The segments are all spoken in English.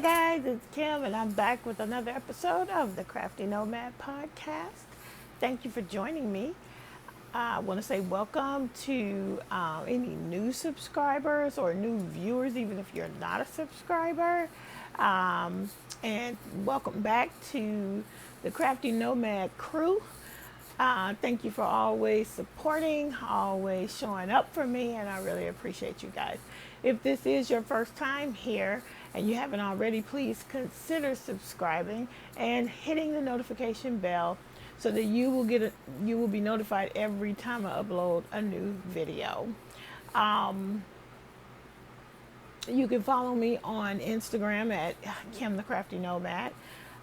guys, it's Kim, and I'm back with another episode of the Crafty Nomad podcast. Thank you for joining me. I want to say welcome to any new subscribers or new viewers, even if you're not a subscriber. And welcome back to the Crafty Nomad crew. Thank you for always supporting, always showing up for me, and I really appreciate you guys. If this is your first time here and you haven't already, please consider subscribing and hitting the notification bell so that you will be notified every time I upload a new video. You can follow me on Instagram at Kim the Crafty Nomad.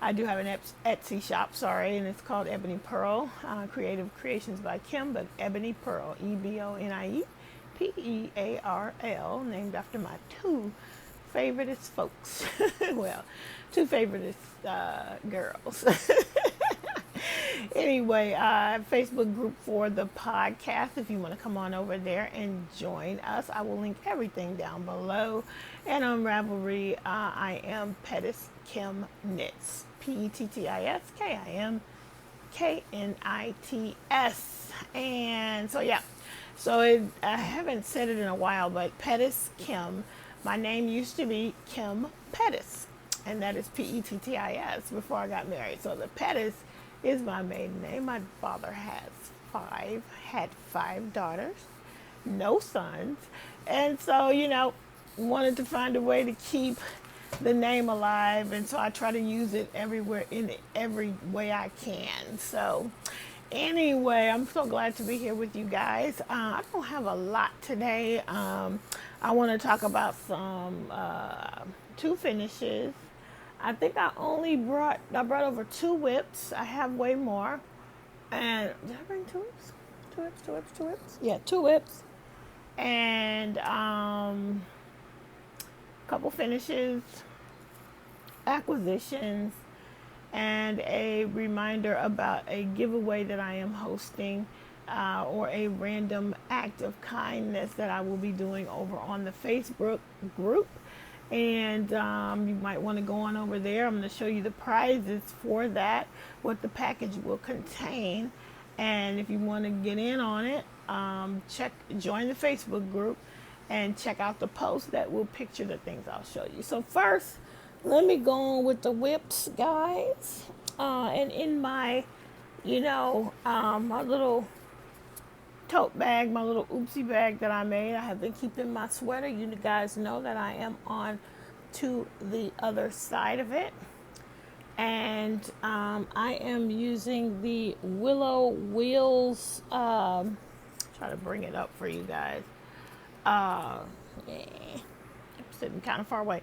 I do have an Etsy shop, and it's called Ebony Pearl, Creative Creations by Kim, but Ebony Pearl, EBONIE PEARL, named after my two favoriteest folks. Well, two favoriteest girls. Anyway, Facebook group for the podcast. If you want to come on over there and join us, I will link everything down below. And on Ravelry, I am Pettis Kim Knits. PETTIS And so, yeah. So I haven't said it in a while, but Pettis Kim. My name used to be Kim Pettis, and that is PETTIS before I got married. So the Pettis is my maiden name. My father had five daughters, no sons, and so wanted to find a way to keep the name alive, and so I try to use it everywhere in every way I can. So anyway, I'm so glad to be here with you guys. I don't have a lot today. I want to talk about some two finishes. I think I brought over 2 whips. I have way more. And did I bring 2 whips? 2 whips? Yeah, 2 whips. And couple finishes, acquisitions, and a reminder about a giveaway that I am hosting, or a random act of kindness that I will be doing over on the Facebook group. And you might want to go on over there. I'm going to show you the prizes for that, what the package will contain. And if you want to get in on it, join the Facebook group and check out the post that will picture the things I'll show you. So first, let me go on with the whips, guys. And in my, my little tote bag, my little oopsie bag that I made, I have been keeping my sweater. You guys know that I am on to the other side of it. And I am using the Willow Wheels, try to bring it up for you guys. I'm sitting kind of far away.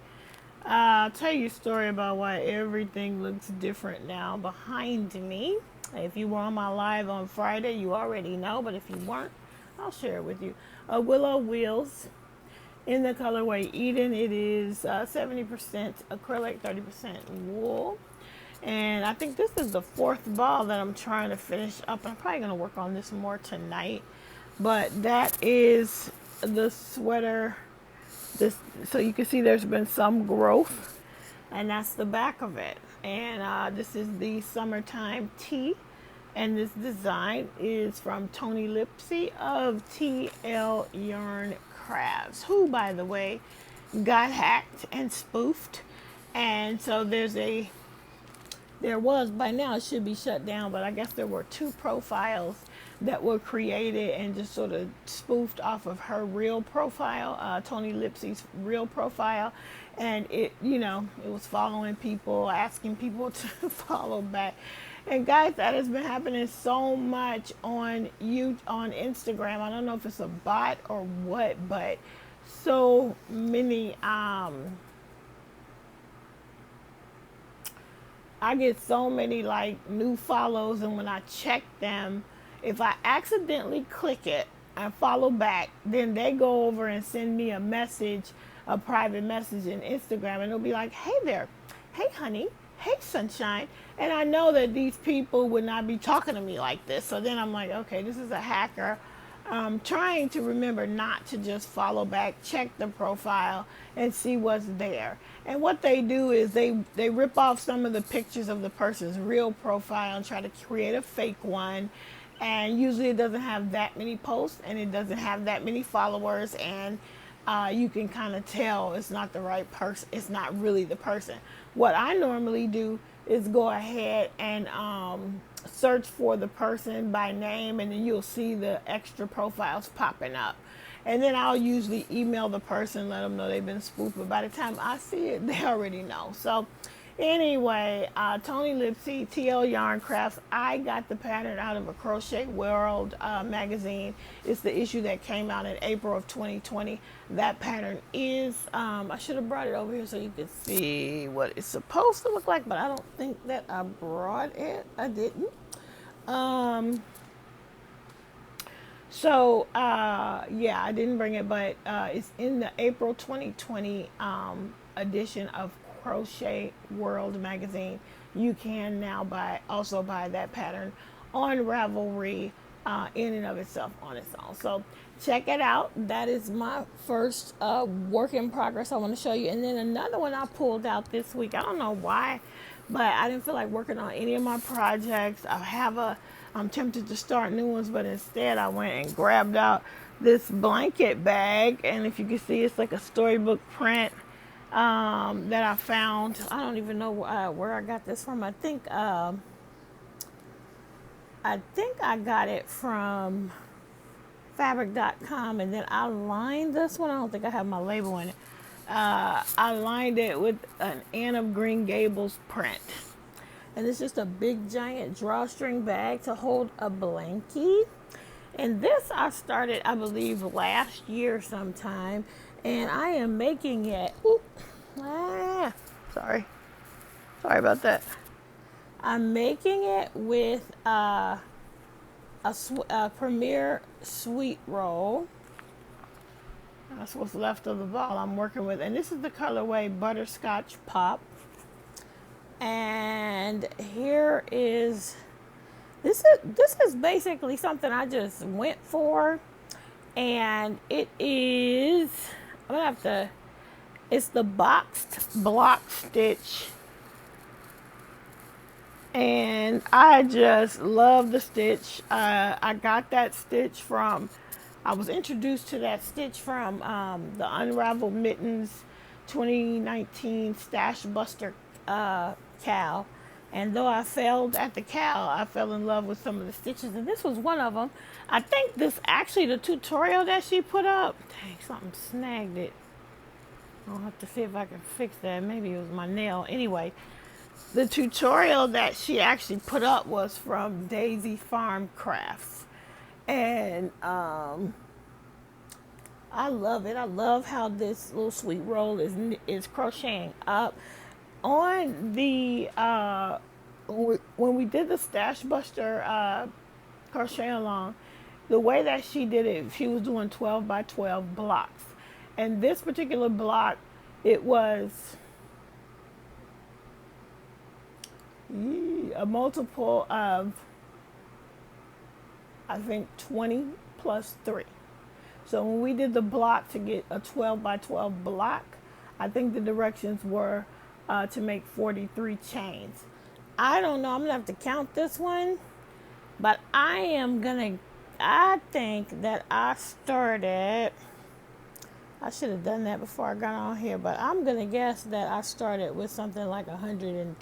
I'll tell you a story about why everything looks different now behind me. If you were on my live on Friday, you already know, but if you weren't, I'll share it with you. Willow Wheels in the colorway Eden. It is 70% acrylic, 30% wool. And I think this is the 4th ball that I'm trying to finish up. I'm probably going to work on this more tonight. But that is the sweater. So you can see there's been some growth, and that's the back of it. And this is the summertime tee, and this design is from Toni Lipsey of TL Yarn Crafts, who, by the way, got hacked and spoofed. And so there was, by now it should be shut down, but I guess there were 2 profiles that were created and just sort of spoofed off of her real profile, Toni Lipsey's real profile. And it was following people, asking people to follow back. And guys, that has been happening so much on Instagram. I don't know if it's a bot or what, but so many, I get so many new follows, and when I check them, if I accidentally click it and follow back, then they go over and send me a message, a private message in Instagram, and it'll be like, hey there, hey honey, hey sunshine. And I know that these people would not be talking to me like this. So then I'm like, okay, this is a hacker. trying to remember not to just follow back, check the profile and see what's there. And what they do is they rip off some of the pictures of the person's real profile and try to create a fake one. And usually it doesn't have that many posts and it doesn't have that many followers, and you can kind of tell it's not the right person. It's not really the person. What I normally do is go ahead and search for the person by name, and then you'll see the extra profiles popping up. And then I'll usually email the person, let them know they've been spoofed. But by the time I see it, they already know. So anyway, Toni Lipsey, TL Yarn Crafts. I got the pattern out of a Crochet World magazine. It's the issue that came out in April of 2020. That pattern is, I should have brought it over here so you could see what it's supposed to look like, but I don't think that I brought it. I didn't. Yeah, I didn't bring it, but it's in the April 2020 edition of Crochet World magazine. You can now also buy that pattern on Ravelry in and of itself on its own. So check it out. That is my first work in progress I want to show you. And then another one I pulled out this week. I don't know why, but I didn't feel like working on any of my projects. I'm tempted to start new ones, but instead I went and grabbed out this blanket bag. And if you can see, it's like a storybook print that I found. I don't even know where I got this from. I think I got it from fabric.com, and then I lined this one. I don't think I have my label in it. I lined it with an Anne of Green Gables print. And it's just a big giant drawstring bag to hold a blankie. And this I started, I believe, last year sometime. And I am making it. Sorry about that. I'm making it with a Premier Sweet Roll. That's what's left of the ball I'm working with. And this is the colorway Butterscotch Pop. And here is, this is basically something I just went for. And it is, I'm gonna have to, it's the boxed block stitch. And I just love the stitch. I got that stitch from, I was introduced to that stitch from the Unraveled Mittens 2019 Stash Buster cowl. And though I failed at the cowl, I fell in love with some of the stitches, and this was one of them. I think this actually the tutorial that she put up. Dang, something snagged it. I'll have to see if I can fix that. Maybe it was my nail. Anyway, the tutorial that she actually put up was from Daisy Farm Crafts, and I love it. I love how this little sweet roll is crocheting up. On the when we did the Stash Buster crochet along, the way that she did it, she was doing 12 by 12 blocks, and this particular block, it was a multiple of, I think, 20 plus 3. So when we did the block to get a 12 by 12 block, I think the directions were to make 43 chains. I don't know, I'm gonna have to count this one, but I think that I started, I should have done that before I got on here, but I'm gonna guess that I started with something like 120,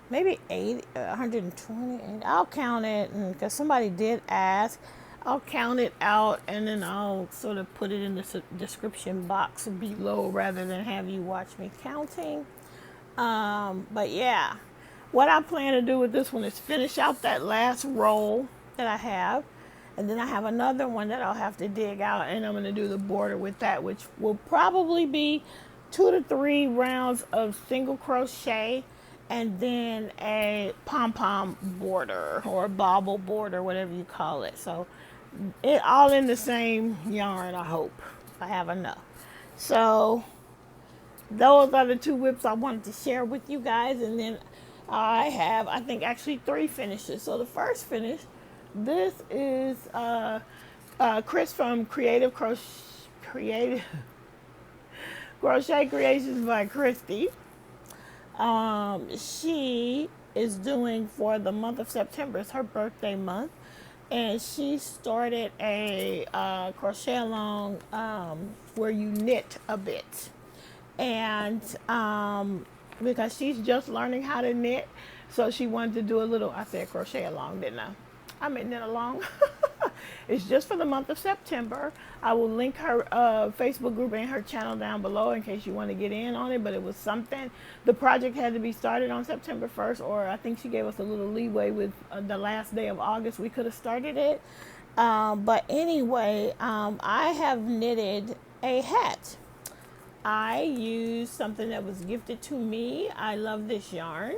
maybe 80, 120. And I'll count it, and because somebody did ask, I'll count it out, and then I'll sort of put it in the description box below rather than have you watch me counting. But yeah, what I plan to do with this one is finish out that last roll that I have, and then I have another one that I'll have to dig out, and I'm going to do the border with that, which will probably be 2 to 3 rounds of single crochet, and then a pom-pom border or a bobble border, whatever you call it. So it all in the same yarn, I hope, if I have enough. So those are the 2 whips I wanted to share with you guys. And then I have, I think, actually 3 finishes. So the first finish, this is Chris from Creative Crochet Creations by Christi. She is doing for the month of September. It's her birthday month, and she started a crochet along where you knit a bit, and because she's just learning how to knit, so she wanted to do a little. I said crochet along, didn't I? I meant knit along. It's just for the month of September. I will link her Facebook group and her channel down below in case you want to get in on it. But it was something. The project had to be started on September 1st, or I think she gave us a little leeway with the last day of August. We could have started it. But anyway, I have knitted a hat. I used something that was gifted to me. I love this yarn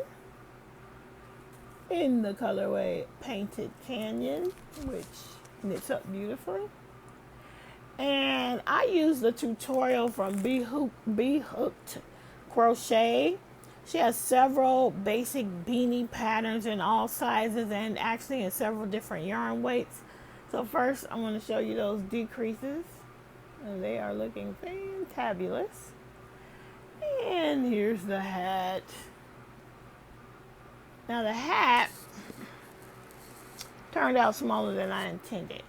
in the colorway Painted Canyon, which knits up beautifully. And I used the tutorial from Be Hooked Crochet. She has several basic beanie patterns in all sizes and actually in several different yarn weights. So first I'm going to show you those decreases. And they are looking fantabulous. And here's the hat. Now the hat turned out smaller than I intended.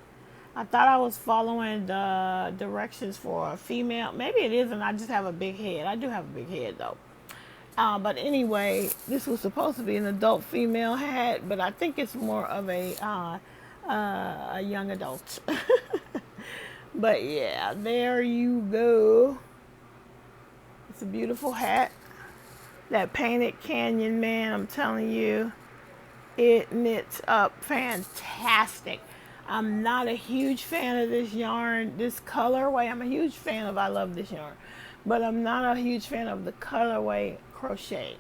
I thought I was following the directions for a female. Maybe it isn't. I just have a big head. I do have a big head though. But anyway, this was supposed to be an adult female hat, but I think it's more of a young adult. But yeah, there you go. It's a beautiful hat. That Painted Canyon, man, I'm telling you, it knits up fantastic. I'm not a huge fan of this yarn, this colorway. I'm a huge fan of, I love this yarn, but I'm not a huge fan of the colorway crochet.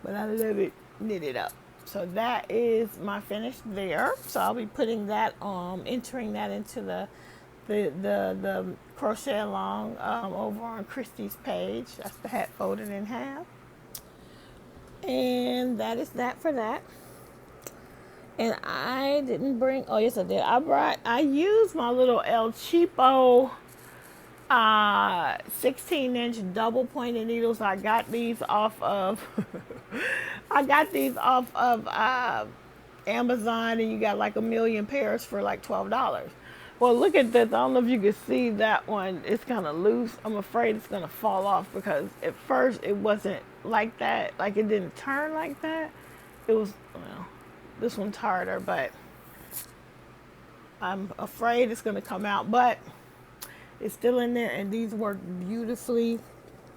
But I love it knitted up. So that is my finish there. So I'll be putting that entering that into the crochet along over on Christi's page. That's the hat folded in half. And that is that for that. And I didn't bring, oh yes I did. I used my little El Cheapo 16-inch double pointed needles. I got these off of Amazon, and you got like a million pairs for like $12. Well, look at this. I don't know if you can see that one. It's kind of loose. I'm afraid it's going to fall off because at first it wasn't like that. Like it didn't turn like that. It was, well, this one's harder, but I'm afraid it's going to come out. But it's still in there, and these work beautifully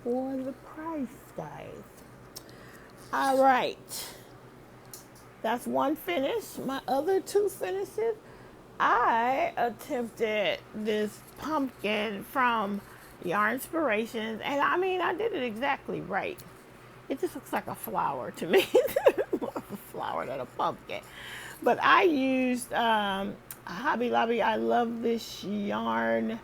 for the price, guys. All right. That's one finish. My other two finishes, I attempted this pumpkin from Yarnspirations, and I mean, I did it exactly right. It just looks like a flower to me. More of a flower than a pumpkin. But I used Hobby Lobby. I love this yarn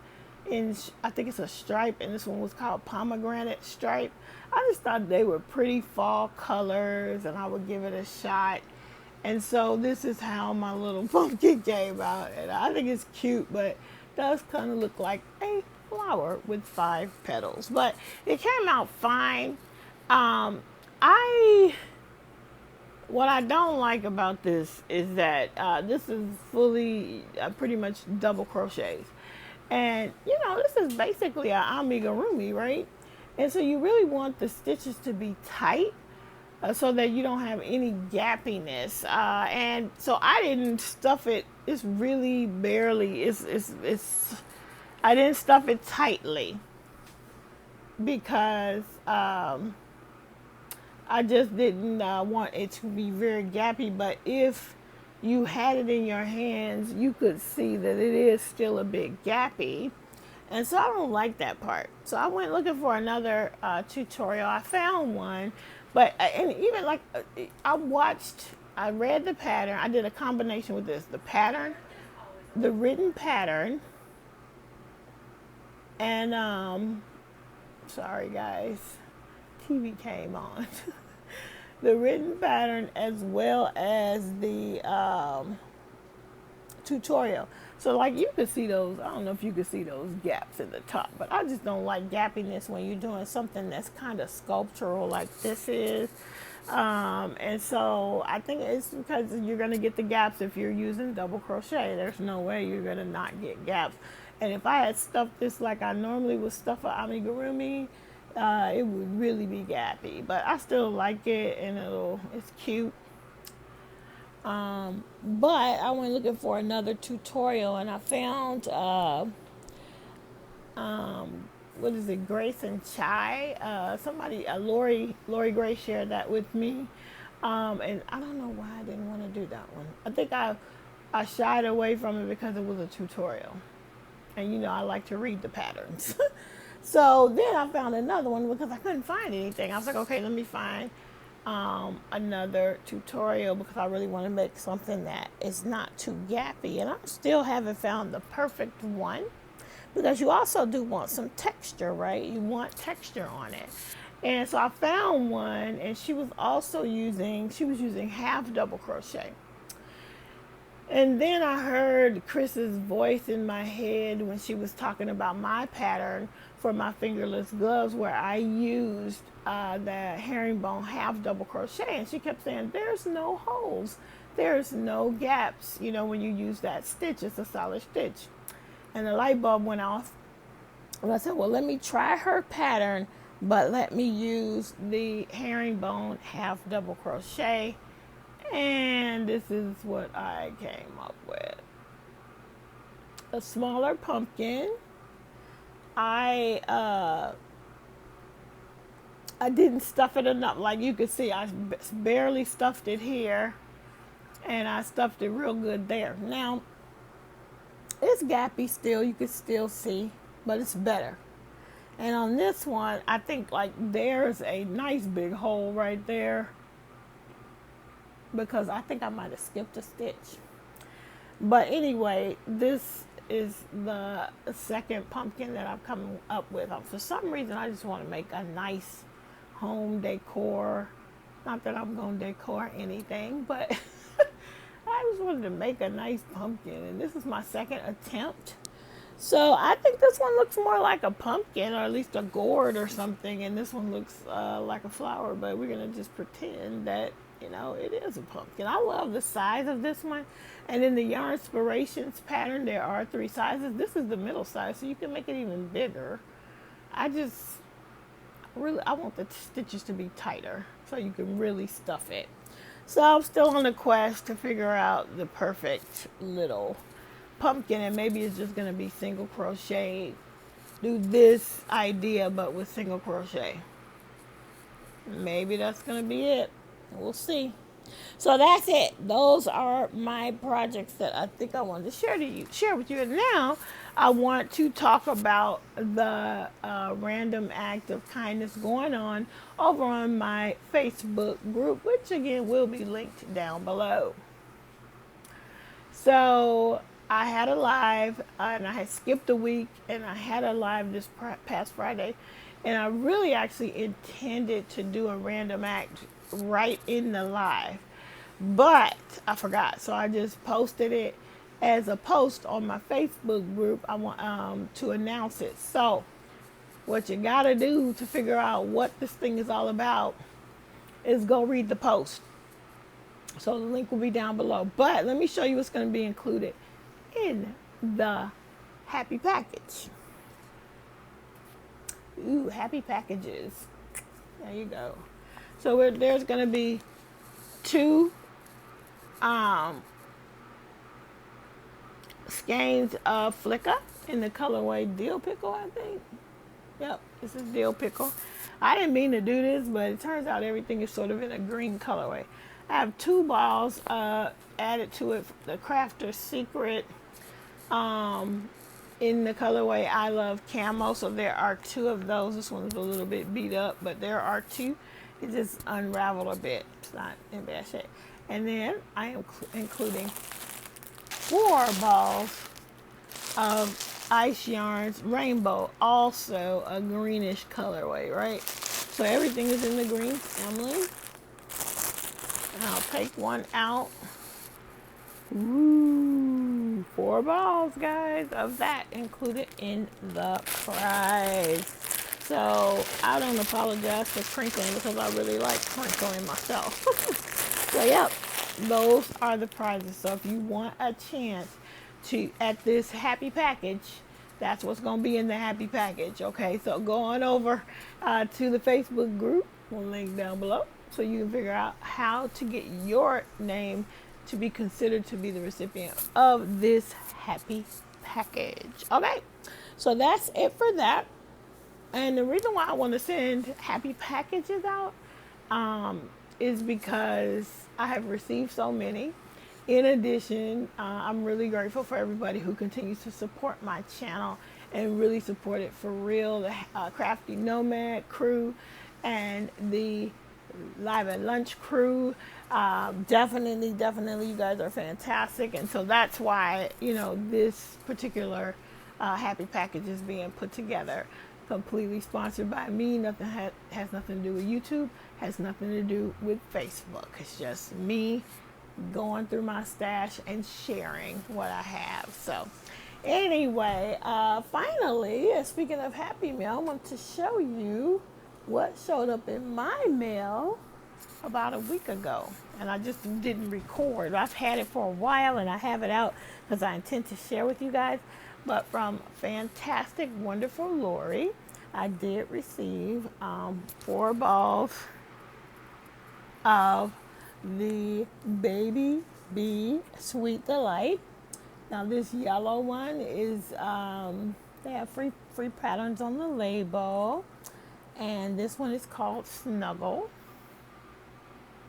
in, I think it's a stripe, and this one was called pomegranate stripe. I just thought they were pretty fall colors, and I would give it a shot. And so this is how my little pumpkin came out. And I think it's cute, but it does kind of look like a flower with 5 petals. But it came out fine. What I don't like about this is that this is fully pretty much double crochets. And, you know, this is basically an amigurumi, right? And so you really want the stitches to be tight. So that you don't have any gappiness, and so I didn't stuff it. It's really barely. I didn't stuff it tightly because I just didn't want it to be very gappy. But if you had it in your hands, you could see that it is still a bit gappy, and so I don't like that part. So I went looking for another tutorial. I found one. But, and even like, I read the pattern. I did a combination with this. The pattern, the written pattern, and, sorry guys, TV came on. The written pattern as well as the tutorial. So like you could see those, I don't know if you could see those gaps in the top, but I just don't like gappiness when you're doing something that's kind of sculptural like this is. And so I think it's because you're going to get the gaps if you're using double crochet. There's no way you're going to not get gaps. And if I had stuffed this like I normally would stuff an amigurumi, it would really be gappy. But I still like it, and it's cute. But I went looking for another tutorial, and I found what is it, Grace and Chai? Lori Gray shared that with me, and I don't know why I didn't want to do that one. I think I shied away from it because it was a tutorial, and you know I like to read the patterns. So then I found another one because I couldn't find anything. I was like, okay, let me find another tutorial because I really want to make something that is not too gappy, and I still haven't found the perfect one because you also do want some texture, right? You want texture on it. And so I found one, and she was using half double crochet. And then I heard Chris's voice in my head when she was talking about my pattern for my fingerless gloves, where I used the herringbone half double crochet, and she kept saying there's no holes, there's no gaps, you know, when you use that stitch. It's a solid stitch. And the light bulb went off, and I said, well, let me try her pattern, but let me use the herringbone half double crochet. And this is what I came up with: a smaller pumpkin. I didn't stuff it enough. Like you can see, I barely stuffed it here, and I stuffed it real good there. Now, it's gappy still, you can still see, but it's better. And on this one, I think like there's a nice big hole right there, because I think I might have skipped a stitch. But anyway, this is the second pumpkin that I've come up with. For some reason, I just want to make a nice home decor. Not that I'm going to decor anything, but I just wanted to make a nice pumpkin, and this is my second attempt. So I think this one looks more like a pumpkin, or at least a gourd or something, and this one looks like a flower, but we're going to just pretend that, you know, it is a pumpkin. I love the size of this one. And in the Yarnspirations pattern, there are 3 sizes. This is the middle size, so you can make it even bigger. I want the stitches to be tighter so you can really stuff it. So I'm still on the quest to figure out the perfect little pumpkin, and maybe it's just going to be single crochet. Do this idea, but with single crochet. Maybe that's going to be it. We'll see. So that's it. Those are my projects that I think I wanted to share with you. And now I want to talk about the random act of kindness going on over on my Facebook group, which again will be linked down below. So I had a live, and I had skipped a week, and I had a live this past Friday, and I really actually intended to do a random act right in the live, but I forgot, so I just posted it as a post on my Facebook group. I want to announce it. So what you gotta do to figure out what this thing is all about is go read the post. So the link will be down below, but let me show you what's going to be included in the happy package. Ooh, happy packages. There you go. So there's going to be 2 skeins of Flicka in the colorway Dill Pickle, I think. Yep, this is Dill Pickle. I didn't mean to do this, but it turns out everything is sort of in a green colorway. I have 2 balls added to it, the Crafter's Secret in the colorway I Love Camo. So there are 2 of those. This one's a little bit beat up, but there are 2. It just unraveled a bit. It's not in bad shape. And then I am including 4 balls of Ice Yarns Rainbow, also a greenish colorway, right? So everything is in the green family. And I'll take one out. Ooh, 4 balls, guys, of that included in the prize. So I don't apologize for crinkling because I really like crinkling myself. So yep, those are the prizes. So if you want a chance to at this happy package, that's what's going to be in the happy package. Okay, so go on over to the Facebook group. We'll link down below so you can figure out how to get your name to be considered to be the recipient of this happy package. Okay, so that's it for that. And the reason why I want to send happy packages out is because I have received so many. In addition, I'm really grateful for everybody who continues to support my channel and really support it for real. The Crafty Nomad crew and the Live at Lunch crew. Definitely, you guys are fantastic. And so that's why, this particular happy package is being put together. Completely sponsored by me. Nothing has nothing to do with YouTube. Has nothing to do with Facebook. It's just me going through my stash and sharing what I have. So anyway, finally, speaking of Happy Mail, I want to show you what showed up in my mail about a week ago. And I just didn't record. I've had it for a while and I have it out because I intend to share with you guys. But from fantastic, wonderful Lori, I did receive 4 balls of the Baby Bee Sweet Delight. Now this yellow one is, they have free patterns on the label. And this one is called Snuggle,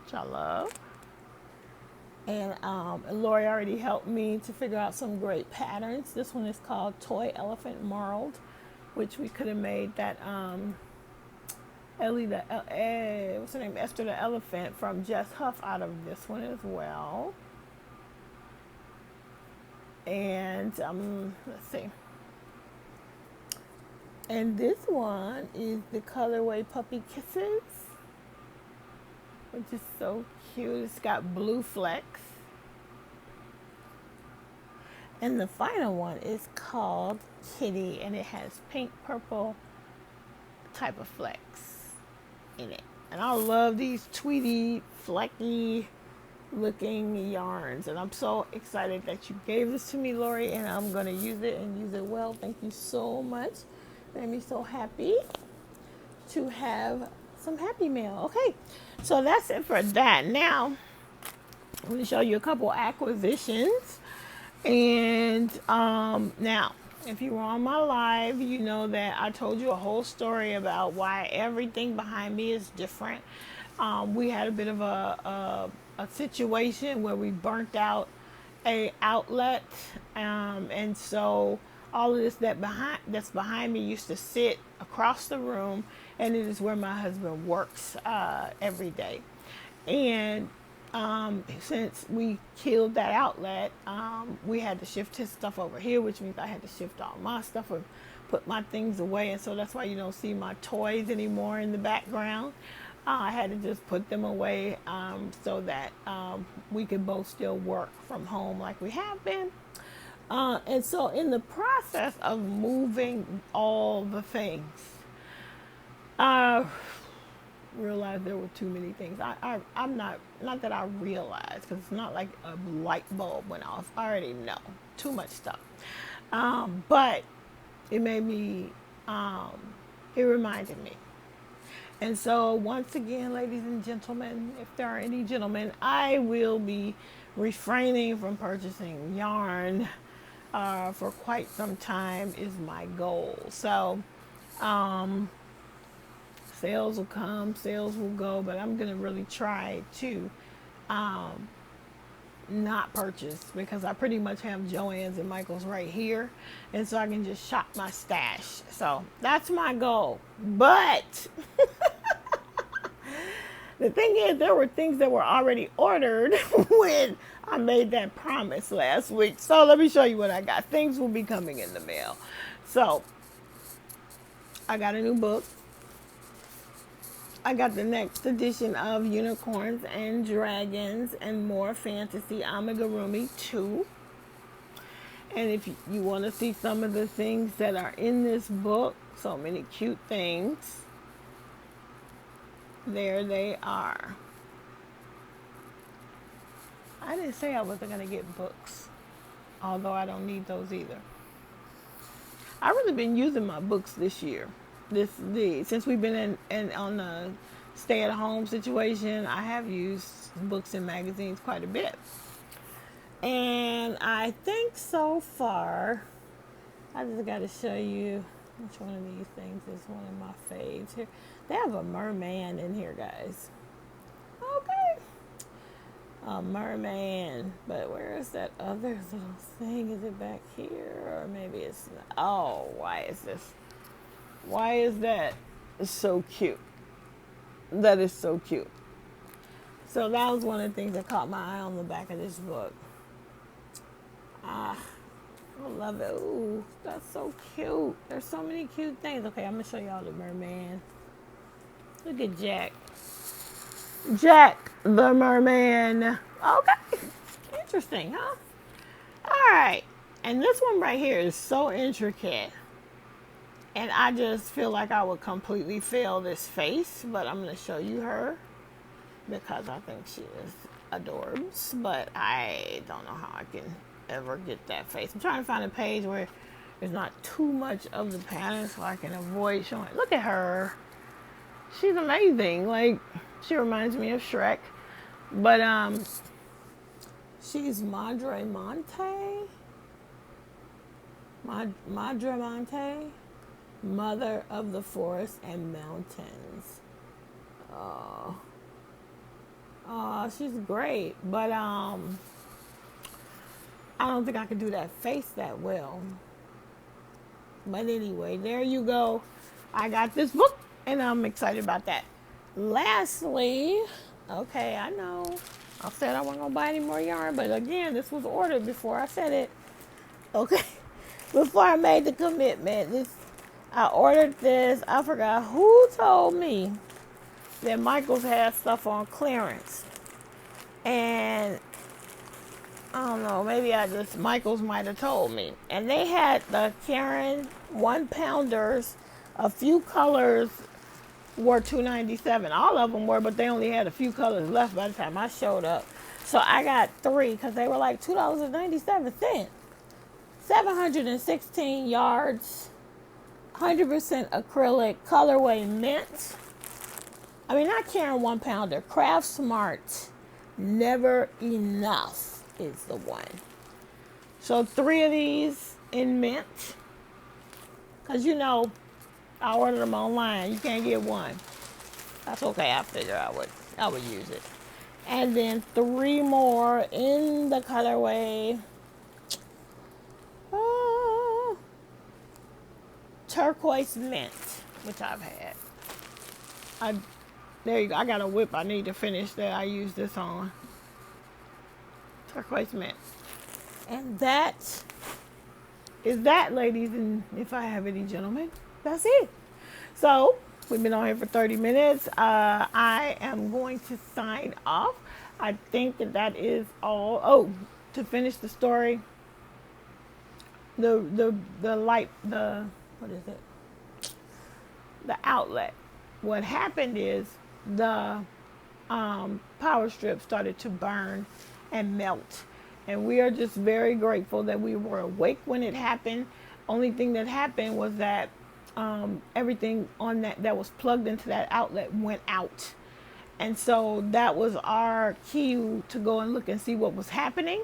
which I love. And Lori already helped me to figure out some great patterns. This one is called Toy Elephant Marled, which we could have made that what's her name? Esther the Elephant from Jess Huff out of this one as well. And let's see. And this one is the colorway Puppy Kisses, which is so cute. It's got blue flecks. And the final one is called Kitty, and it has pink, purple type of flecks in it. And I love these tweedy, flecky looking yarns. And I'm so excited that you gave this to me, Lori, and I'm going to use it and use it well. Thank you so much. Made me so happy to have some happy mail. Okay, so that's it for that. Now, I'm going to show you a couple acquisitions. And now, if you were on my live, you know that I told you a whole story about why everything behind me is different. We had a bit of a situation where we burnt out a outlet, and so all of this that's behind me used to sit across the room, and it is where my husband works every day. And since we killed that outlet, we had to shift his stuff over here, which means I had to shift all my stuff and put my things away. And so that's why you don't see my toys anymore in the background. I had to just put them away so that we could both still work from home like we have been. And so in the process of moving all the things, realized there were too many things. I'm not that I realized, because it's not like a light bulb went off. I already know too much stuff. But it made me, it reminded me. And so once again, ladies and gentlemen, if there are any gentlemen, I will be refraining from purchasing yarn for quite some time is my goal. So, sales will come, sales will go, but I'm going to really try to not purchase, because I pretty much have Joann's and Michael's right here, and so I can just shop my stash. So that's my goal. But the thing is, there were things that were already ordered when I made that promise last week. So let me show you what I got. Things will be coming in the mail. So I got a new book. I got the next edition of Unicorns and Dragons and More Fantasy Amigurumi 2. And if you want to see some of the things that are in this book, so many cute things, there they are. I didn't say I wasn't going to get books, although I don't need those either. I've really been using my books this year. Since we've been in on the stay-at-home situation, I have used books and magazines quite a bit. And I think so far, I just got to show you which one of these things is one of my faves here. They have a merman in here, guys. Okay. A merman. But where is that other little thing? Is it back here? Or maybe it's not. Oh, why is this? Why is that? It's so cute. That is so cute. So that was one of the things that caught my eye on the back of this book. I love it. Ooh, that's so cute. There's so many cute things. Okay, I'm going to show y'all the merman. Look at Jack. Jack the merman. Okay. Interesting, huh? All right. And this one right here is so intricate. And I just feel like I would completely fail this face. But I'm going to show you her, because I think she is adorbs. But I don't know how I can ever get that face. I'm trying to find a page where there's not too much of the pattern so I can avoid showing. Look at her. She's amazing. Like, she reminds me of Shrek. But she's Madre Monte, mother of the forest and mountains. Oh, she's great. But I don't think I could do that face that well. But anyway, there you go. I got this book, and I'm excited about that. Lastly, okay, I know I said I wasn't going to buy any more yarn, but again, this was ordered before I said it. Okay, before I made the commitment, I ordered this. I forgot who told me that Michael's had stuff on clearance. And I don't know, maybe Michael's might have told me. And they had the Karen 1-pounders, a few colors were $2.97. All of them were, but they only had a few colors left by the time I showed up. So I got 3 because they were like $2.97. 716 yards, 100% acrylic, colorway mint. I mean, not Karen 1-pounder, Craft Smart, Never Enough is the one. So 3 of these in mint. Because, I ordered them online. You can't get one. That's okay. I figure I would use it. And then 3 more in the colorway turquoise mint, which I've had. There you go. I got a whip I need to finish that I use this on. Turquoise mint. And that is that, ladies, and if I have any gentlemen, that's it. So we've been on here for 30 minutes. I am going to sign off. I think that is all. Oh, to finish the story, the outlet. What happened is the power strip started to burn and melt. And we are just very grateful that we were awake when it happened. Only thing that happened was that everything on that was plugged into that outlet went out. And so that was our cue to go and look and see what was happening.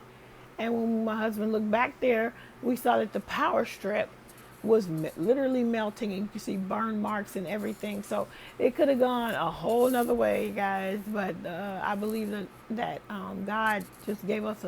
And when my husband looked back there, we saw that the power strip was literally melting, and you can see burn marks and everything. So it could have gone a whole nother way, guys. But I believe that God just gave us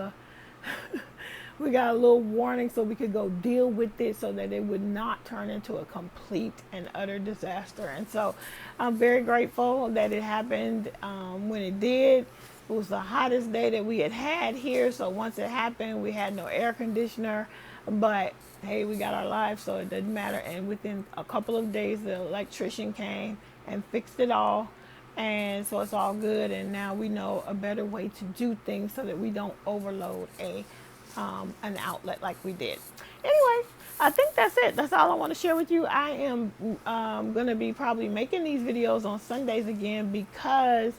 we got a little warning so we could go deal with it so that it would not turn into a complete and utter disaster. And so I'm very grateful that it happened when it did. It was the hottest day that we had here. So once it happened, we had no air conditioner, but hey, we got our lives, so it doesn't matter. And within a couple of days, the electrician came and fixed it all. And so it's all good. And now we know a better way to do things so that we don't overload a an outlet like we did. Anyway, I think that's it. That's all I want to share with you. I am going to be probably making these videos on Sundays again, because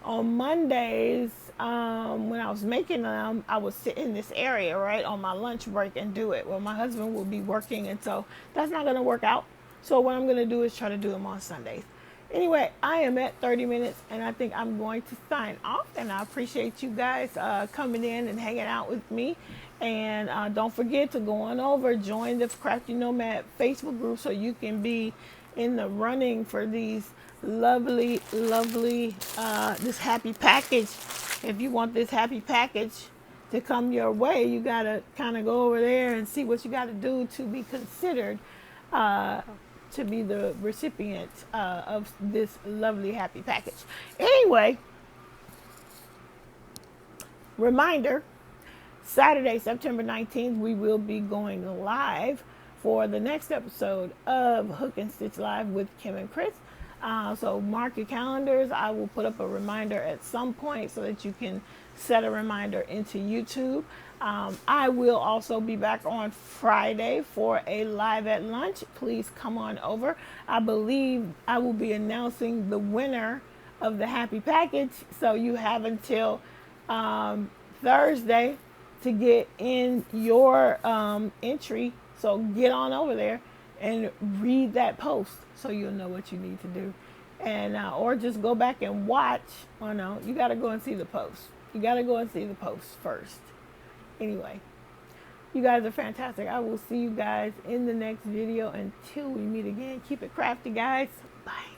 on Mondays, when I was making them, I would sit in this area, right, on my lunch break and do it. Well, my husband will be working, and so that's not going to work out. So what I'm going to do is try to do them on Sundays. Anyway, I am at 30 minutes, and I think I'm going to sign off. And I appreciate you guys coming in and hanging out with me. And don't forget to go on over, join the Crafty Nomad Facebook group, so you can be in the running for these lovely, this happy package. If you want this happy package to come your way, you got to kind of go over there and see what you got to do to be considered to be the recipient of this lovely happy package. Anyway, reminder, Saturday, September 19th, we will be going live for the next episode of Hook and Stitch Live with Kim and Chris. So mark your calendars. I will put up a reminder at some point so that you can set a reminder into YouTube. I will also be back on Friday for a live at lunch. Please come on over. I believe I will be announcing the winner of the happy package. So you have until Thursday to get in your entry. So get on over there and read that post so you'll know what you need to do. And or just go back and watch. Oh no, you got to go and see the post. You got to go and see the post first. Anyway, you guys are fantastic. I will see you guys in the next video. Until we meet again, keep it crafty, guys. Bye.